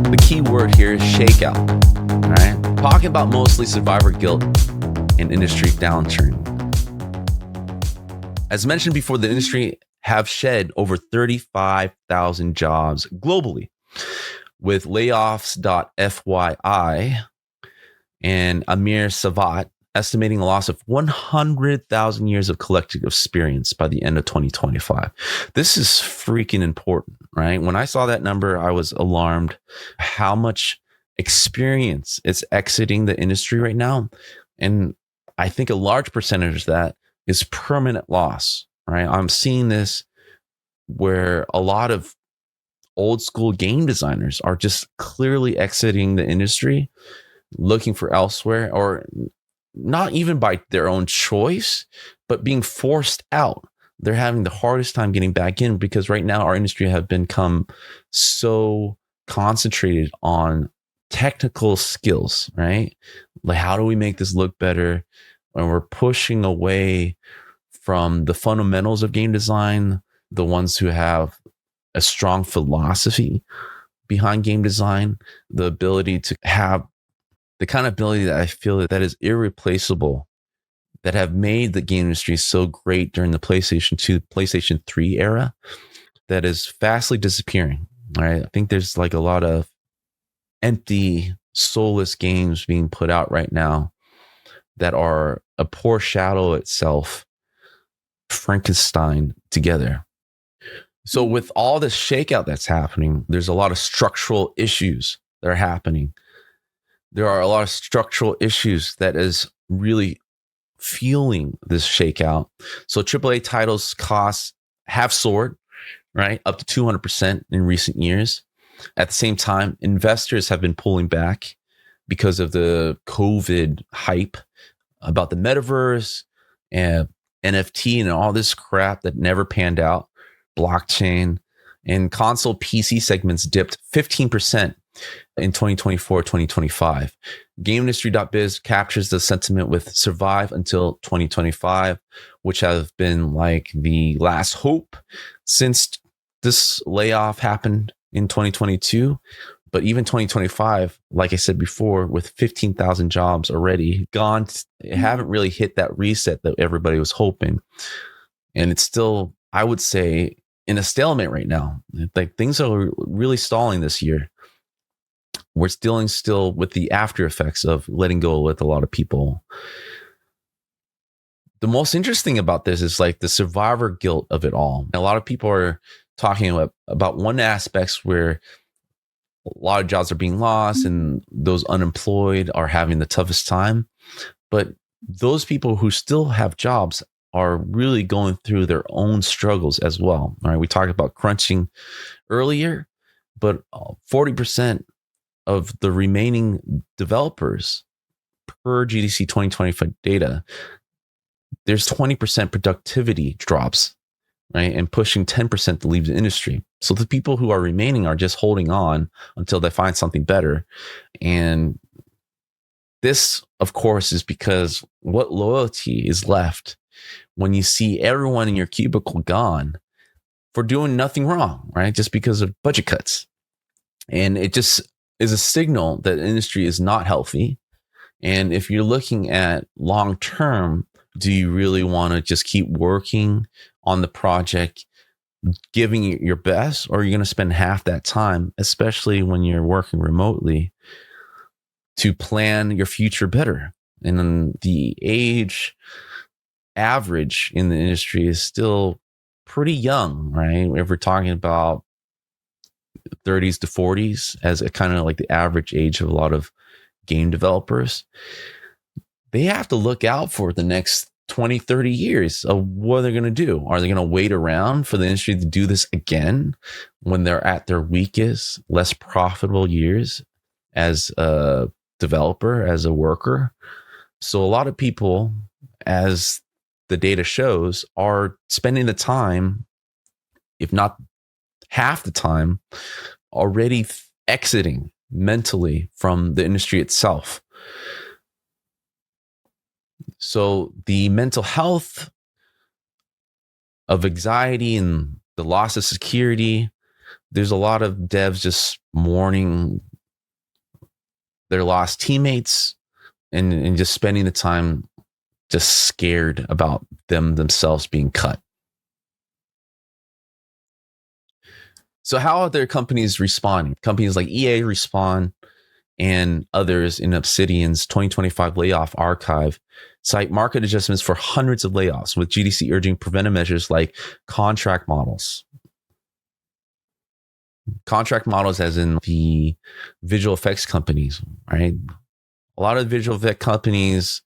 The key word here is shakeout. All right, talking about mostly survivor guilt and industry downturn. As mentioned before, the industry have shed over 35,000 jobs globally, with layoffs.fyi and Amir Savat estimating a loss of 100,000 years of collective experience by the end of 2025. This is freaking important, right? When I saw that number, I was alarmed how much experience is exiting the industry right now. And I think a large percentage of that is permanent loss, right? I'm seeing this where a lot of old school game designers are just clearly exiting the industry, looking for elsewhere, or not even by their own choice, but being forced out. They're having the hardest time getting back in because right now our industry have become so concentrated on technical skills, right? Like, how do we make this look better? And we're pushing away from the fundamentals of game design, the ones who have a strong philosophy behind game design, the ability to have the kind of ability that I feel that is irreplaceable, that have made the game industry so great during the PlayStation 2, PlayStation 3 era, that is fastly disappearing. Right? I think there's like a lot of empty, soulless games being put out right now that are a poor shadow itself, Frankenstein together. So with all this shakeout that's happening, there's a lot of structural issues that are happening. There are a lot of structural issues that is really fueling this shakeout. So AAA titles costs have soared, right? Up to 200% in recent years. At the same time, investors have been pulling back because of the COVID hype about the metaverse and NFT and all this crap that never panned out, blockchain, and console PC segments dipped 15% in 2024, 2025. GameIndustry.biz captures the sentiment with survive until 2025, which have been like the last hope since this layoff happened in 2022. But even 2025, like I said before, with 15,000 jobs already gone, it haven't really hit that reset that everybody was hoping. And it's still, I would say, in a stalemate right now. Like, things are really stalling this year. We're dealing still with the after effects of letting go with a lot of people. The most interesting about this is like the survivor guilt of it all. A lot of people are talking about one aspects where a lot of jobs are being lost and those unemployed are having the toughest time. But those people who still have jobs are really going through their own struggles as well. All right, we talked about crunching earlier, but 40% of the remaining developers per GDC 2025 data, there's 20% productivity drops, right? And pushing 10% to leave the industry. So the people who are remaining are just holding on until they find something better. And this, of course, is because what loyalty is left when you see everyone in your cubicle gone for doing nothing wrong, right? Just because of budget cuts. And it just is a signal that the industry is not healthy. And if you're looking at long term, do you really want to just keep working on the project, giving it your best, or are you going to spend half that time, especially when you're working remotely, to plan your future better? And then the age average in the industry is still pretty young, right? If we're talking about 30s to 40s as a kind of like the average age of a lot of game developers, they have to look out for the next 20, 30 years of what they're going to do. Are they going to wait around for the industry to do this again when they're at their weakest, less profitable years as a developer, as a worker? So a lot of people, as the data shows, are spending the time, if not half the time, already exiting mentally from the industry itself. So the mental health of anxiety and the loss of security. There's a lot of devs just mourning their lost teammates and just spending the time just scared about themselves being cut. So how are their companies responding? Companies like EA respond, and others in Obsidian's 2025 layoff archive cite market adjustments for hundreds of layoffs, with GDC urging preventive measures like contract models. Contract models as in the visual effects companies, right? A lot of visual effect companies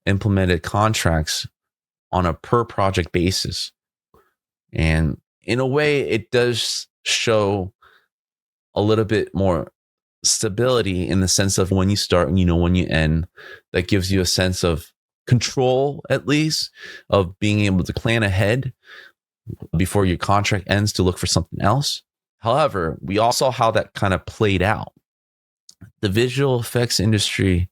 implemented contracts on a per project basis. And in a way, it does show a little bit more stability in the sense of when you start and when you end. That gives you a sense of control, at least, of being able to plan ahead before your contract ends to look for something else. However, we all saw how that kind of played out. The visual effects industry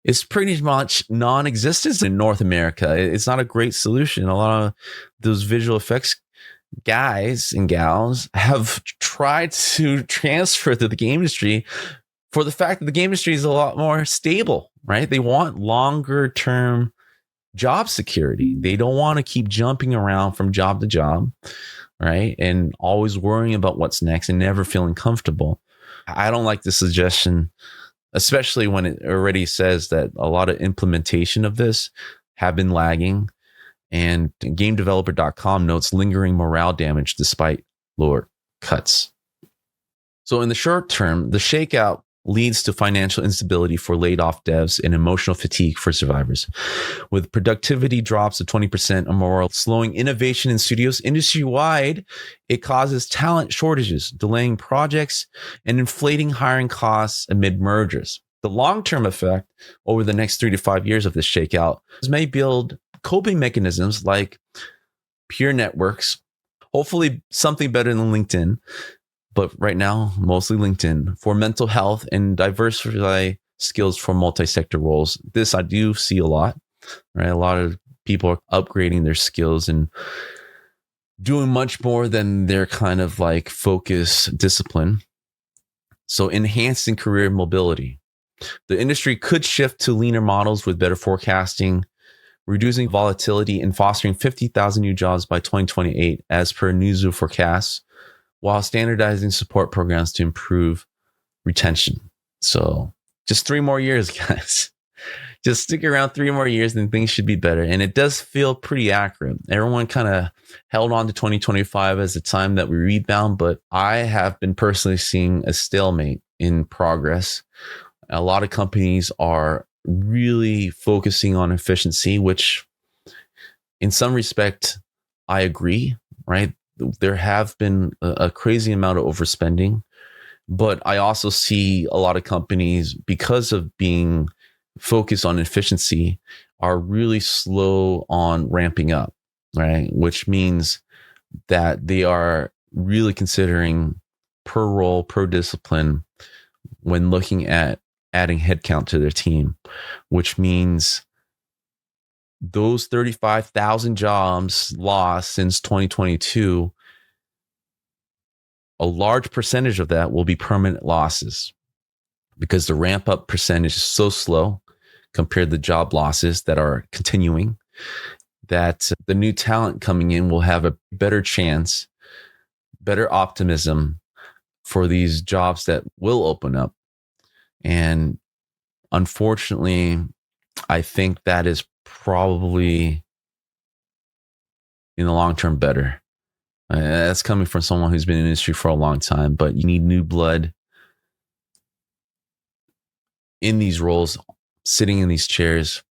is pretty much non-existent in North America. It's not a great solution. A lot of those visual effects guys and gals have tried to transfer to the game industry for the fact that the game industry is a lot more stable, right? They want longer term job security. They don't want to keep jumping around from job to job, right? And always worrying about what's next and never feeling comfortable. I don't like the suggestion, especially when it already says that a lot of implementation of this have been lagging. And GameDeveloper.com notes lingering morale damage despite lower cuts. So in the short term, the shakeout leads to financial instability for laid off devs and emotional fatigue for survivors. With productivity drops of 20% or more, slowing innovation in studios industry-wide, it causes talent shortages, delaying projects, and inflating hiring costs amid mergers. The long-term effect over the next 3 to 5 years of this shakeout may build coping mechanisms like peer networks, hopefully something better than LinkedIn, but right now, mostly LinkedIn, for mental health and diversify skills for multi-sector roles. This I do see a lot, right? A lot of people are upgrading their skills and doing much more than their kind of like focus discipline. So enhancing career mobility. The industry could shift to leaner models with better forecasting, reducing volatility and fostering 50,000 new jobs by 2028, as per Newzoo forecasts, while standardizing support programs to improve retention. So just 3 more years, guys. Just stick around 3 more years and things should be better. And it does feel pretty accurate. Everyone kind of held on to 2025 as the time that we rebound, but I have been personally seeing a stalemate in progress. A lot of companies are really focusing on efficiency, which in some respect, I agree, right? There have been a crazy amount of overspending, but I also see a lot of companies, because of being focused on efficiency, are really slow on ramping up, right? Which means that they are really considering per role, per discipline when looking at adding headcount to their team, which means those 35,000 jobs lost since 2022, a large percentage of that will be permanent losses because the ramp up percentage is so slow compared to the job losses that are continuing, that the new talent coming in will have a better chance, better optimism for these jobs that will open up. And unfortunately, I think that is probably in the long term better. That's coming from someone who's been in the industry for a long time, but you need new blood in these roles, sitting in these chairs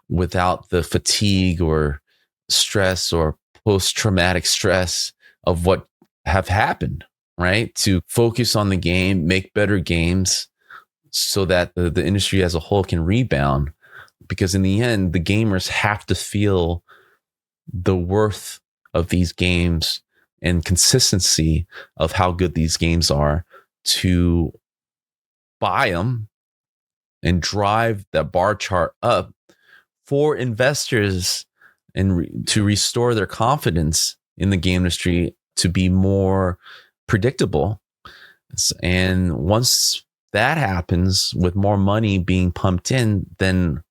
without the fatigue or stress or post-traumatic stress of what have happened, right? To focus on the game, make better games so that the industry as a whole can rebound. Because in the end, the gamers have to feel the worth of these games and consistency of how good these games are to buy them and drive that bar chart up for investors and to restore their confidence in the game industry to be more predictable. And once that happens, with more money being pumped in, then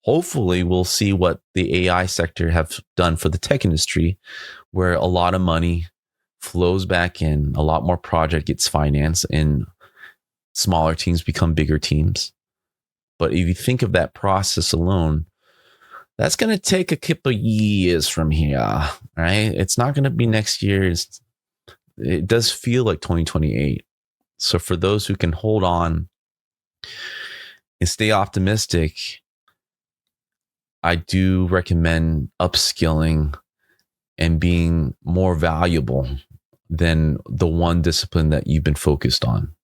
hopefully we'll see what the AI sector have done for the tech industry, where a lot of money flows back in, a lot more project gets financed, and smaller teams become bigger teams. But if you think of that process alone, that's going to take a couple of years from here, right? It's not going to be next year. It does feel like 2028. So for those who can hold on and stay optimistic, I do recommend upskilling and being more valuable than the one discipline that you've been focused on.